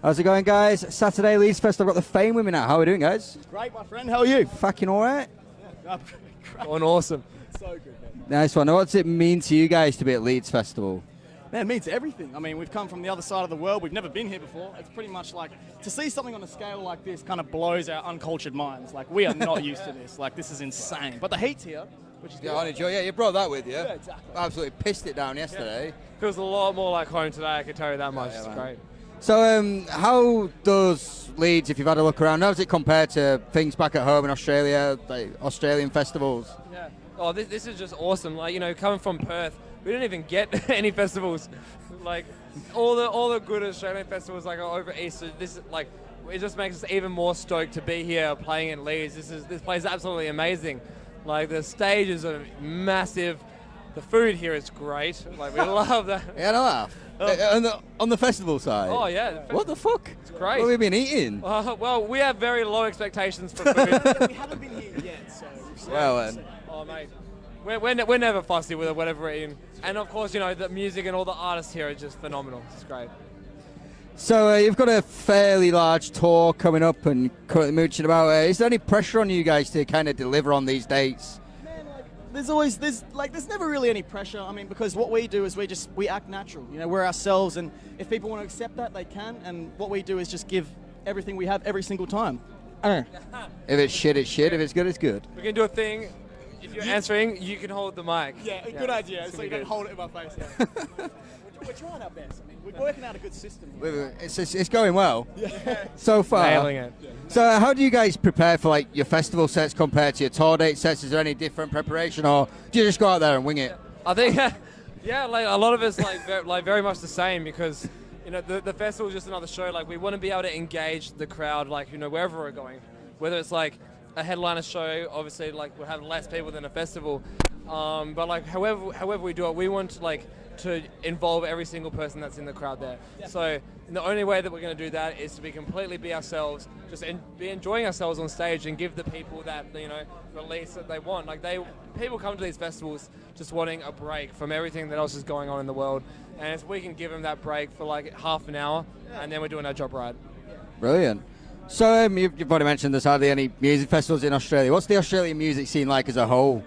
How's it going, guys? Saturday Leeds Fest. I've got the Faim women out. How are we doing, guys? Great, my friend. How are you? Fucking all right. Going awesome. So good, man. Nice one. Now, what's it mean to you guys to be at Leeds Festival? Man, it means everything. I mean, we've come from the other side of the world. We've never been here before. It's pretty much like, to see something on a scale like this kind of blows our uncultured minds. Like, we are not used to this. Like, this is insane. But the heat's here, which is good. I enjoy. Yeah, you brought that with you. Yeah, exactly. Absolutely pissed it down yesterday. Feels a lot more like home today, I can tell you that much. Yeah, it's man. great. So, how does Leeds, if you've had a look around, how does it compare to things back at home in Australia, like Australian festivals? Yeah. Oh, this is just awesome. Like, you know, coming from Perth, we didn't even get any festivals. Like, all the good Australian festivals like are over east. So this is like, it just makes us even more stoked to be here playing in Leeds. This place is absolutely amazing. Like, the stages are massive. The food here is great. Like, we love that. Yeah, no laugh. On the festival side? Oh, yeah. What the fuck? It's great. What have we been eating? Well, we have very low expectations for food. We haven't been here yet, so... Well, then. Oh, mate. We're never fussy with whatever we're eating. And, of course, you know, the music and all the artists here are just phenomenal. It's great. So, you've got a fairly large tour coming up and currently mooching about. Is there any pressure on you guys to kind of deliver on these dates? There's never really any pressure. I mean, because what we do is we act natural. You know, we're ourselves, and if people want to accept that, they can. And what we do is just give everything we have every single time. If it's shit, it's shit. If it's good, it's good. We can do a thing. If you're answering, you can hold the mic. Yeah, good idea. So you don't hold it in my face. Yeah. We're trying our best. I mean, we're working out a good system here. It's going well. Yeah. So far. Nailing it. So how do you guys prepare for like your festival sets compared to your tour date sets? Is there any different preparation, or do you just go out there and wing it? I think, yeah, like a lot of it's like very much the same because, you know, the festival is just another show. Like, we want to be able to engage the crowd, like, you know, wherever we're going, whether it's like a headliner show. Obviously, like, we'll have less people than a festival, but like however we do it, we want to involve every single person that's in the crowd there. Yeah. So the only way that we're going to do that is to be completely be ourselves, just be enjoying ourselves on stage and give the people that, you know, release that they want. Like, people come to these festivals just wanting a break from everything that else is going on in the world, and if we can give them that break for like half an hour, and then we're doing our job right. Brilliant. So you've already mentioned there's hardly any music festivals in Australia. What's the Australian music scene like as a whole?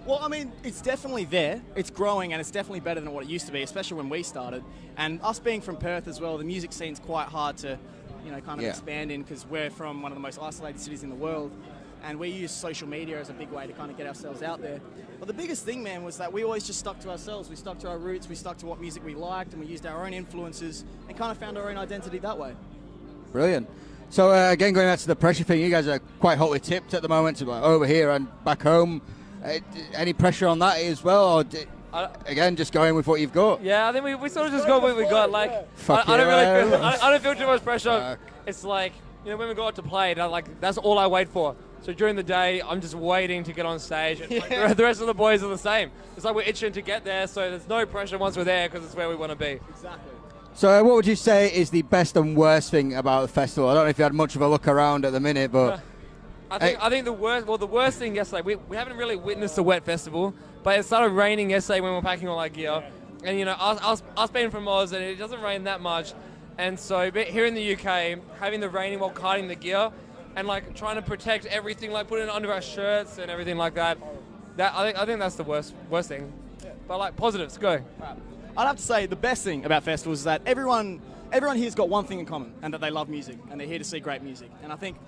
Well, I mean, it's definitely there. It's growing, and it's definitely better than what it used to be, especially when we started. And us being from Perth as well, the music scene's quite hard to, you know, kind of expand in because we're from one of the most isolated cities in the world, and we use social media as a big way to kind of get ourselves out there. But the biggest thing, man, was that we always just stuck to ourselves. We stuck to our roots. We stuck to what music we liked, and we used our own influences and kind of found our own identity that way. Brilliant. So again, going back to the pressure thing, you guys are quite hotly tipped at the moment, to like over here and back home. Any pressure on that as well, or again just going with what you've got? Yeah, I think we sort of just got what we got. Like, I don't feel too much pressure. It's like, you know, when we go out to play, that's all I wait for. So during the day, I'm just waiting to get on stage. And like, the rest of the boys are the same. It's like we're itching to get there, so there's no pressure once we're there because it's where we want to be. Exactly. So what would you say is the best and worst thing about the festival? I don't know if you had much of a look around at the minute, but... I think the worst thing yesterday, we haven't really witnessed a wet festival, but it started raining yesterday when we were packing all our gear. And, you know, us being from Oz, and it doesn't rain that much. And so here in the UK, having the raining while carting the gear and, like, trying to protect everything, like putting it under our shirts and everything like that, I think that's the worst thing. But, like, positives, go. I'd have to say the best thing about festivals is that everyone here's got one thing in common, and that they love music, and they're here to see great music. And I think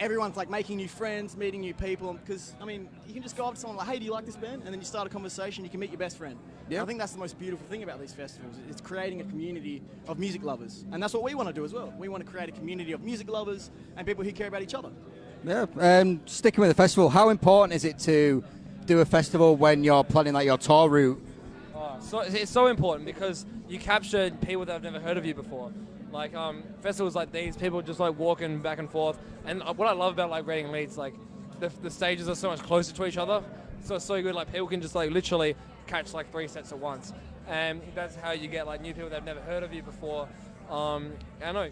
everyone's like making new friends, meeting new people, because, I mean, you can just go up to someone like, hey, do you like this band? And then you start a conversation, you can meet your best friend. Yeah. I think that's the most beautiful thing about these festivals. It's creating a community of music lovers. And that's what we want to do as well. We want to create a community of music lovers and people who care about each other. Yeah, sticking with the festival, how important is it to do a festival when you're planning like your tour route? So it's so important because you capture people that have never heard of you before. Like festivals like these, people just like walking back and forth. And what I love about like Reading Leeds, like the stages are so much closer to each other. So it's so good. Like people can just like literally catch like 3 sets at once, and that's how you get like new people that have never heard of you before. I know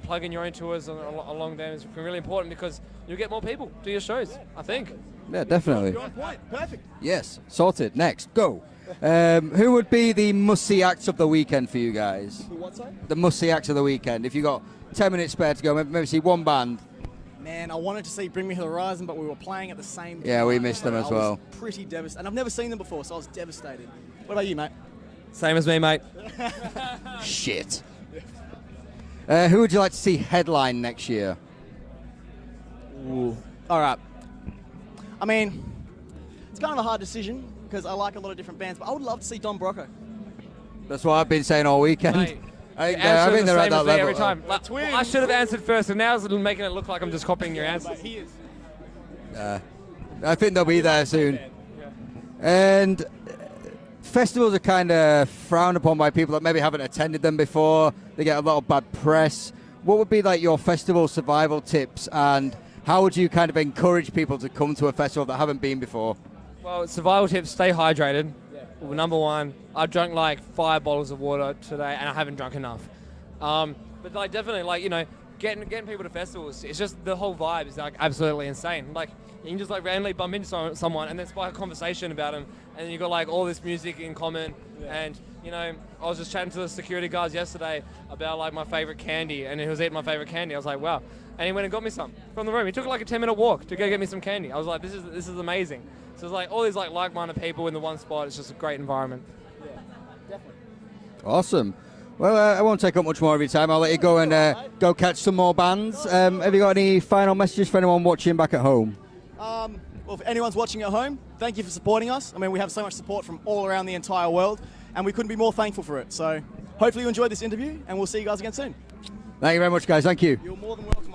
plugging your own tours along them is really important because you'll get more people to your shows, I think. Yeah, definitely. You're on point. Perfect. Yes, sorted. Next, go. Who would be the must-see acts of the weekend for you guys? The what, sorry? The must-see acts of the weekend. If you got 10 minutes spare to go, maybe see one band. Man, I wanted to see Bring Me to the Horizon, but we were playing at the same time. Yeah, we missed them as well. I was pretty devastated. And I've never seen them before, so I was devastated. What about you, mate? Same as me, mate. Shit. Who would you like to see headline next year? Ooh. All right. I mean, it's kind of a hard decision because I like a lot of different bands, but I would love to see Don Brocco. That's what I've been saying all weekend. Mate, I think they're at that level. Every time. Like, well, I should have answered first, and now it's making it look like I'm just copying your answer. He is. I think they'll be there soon. And festivals are kind of frowned upon by people that maybe haven't attended them before. They get a lot of bad press. What would be like your festival survival tips, and how would you kind of encourage people to come to a festival that haven't been before? Well, survival tips: stay hydrated. Well, number one, I've drunk like 5 bottles of water today, and I haven't drunk enough. But like definitely, like getting people to festivals, it's just the whole vibe is like absolutely insane. Like you can just like randomly bump into someone and then spark a conversation about them, and then you got like all this music in common. And I was just chatting to the security guards yesterday about like my favorite candy, and he was eating my favorite candy. I was like, wow. And he went and got me some from the room. He took like a 10-minute walk to go get me some candy. I was like, this is amazing. So it's like all these like-minded people in the one spot. It's just a great environment. Yeah, definitely. Awesome. Well, I won't take up much more of your time. I'll let you go and go catch some more bands. Have you got any final messages for anyone watching back at home? Well, if anyone's watching at home, thank you for supporting us. I mean, we have so much support from all around the entire world, and we couldn't be more thankful for it. So hopefully you enjoyed this interview, and we'll see you guys again soon. Thank you very much, guys. Thank you. You're more than welcome.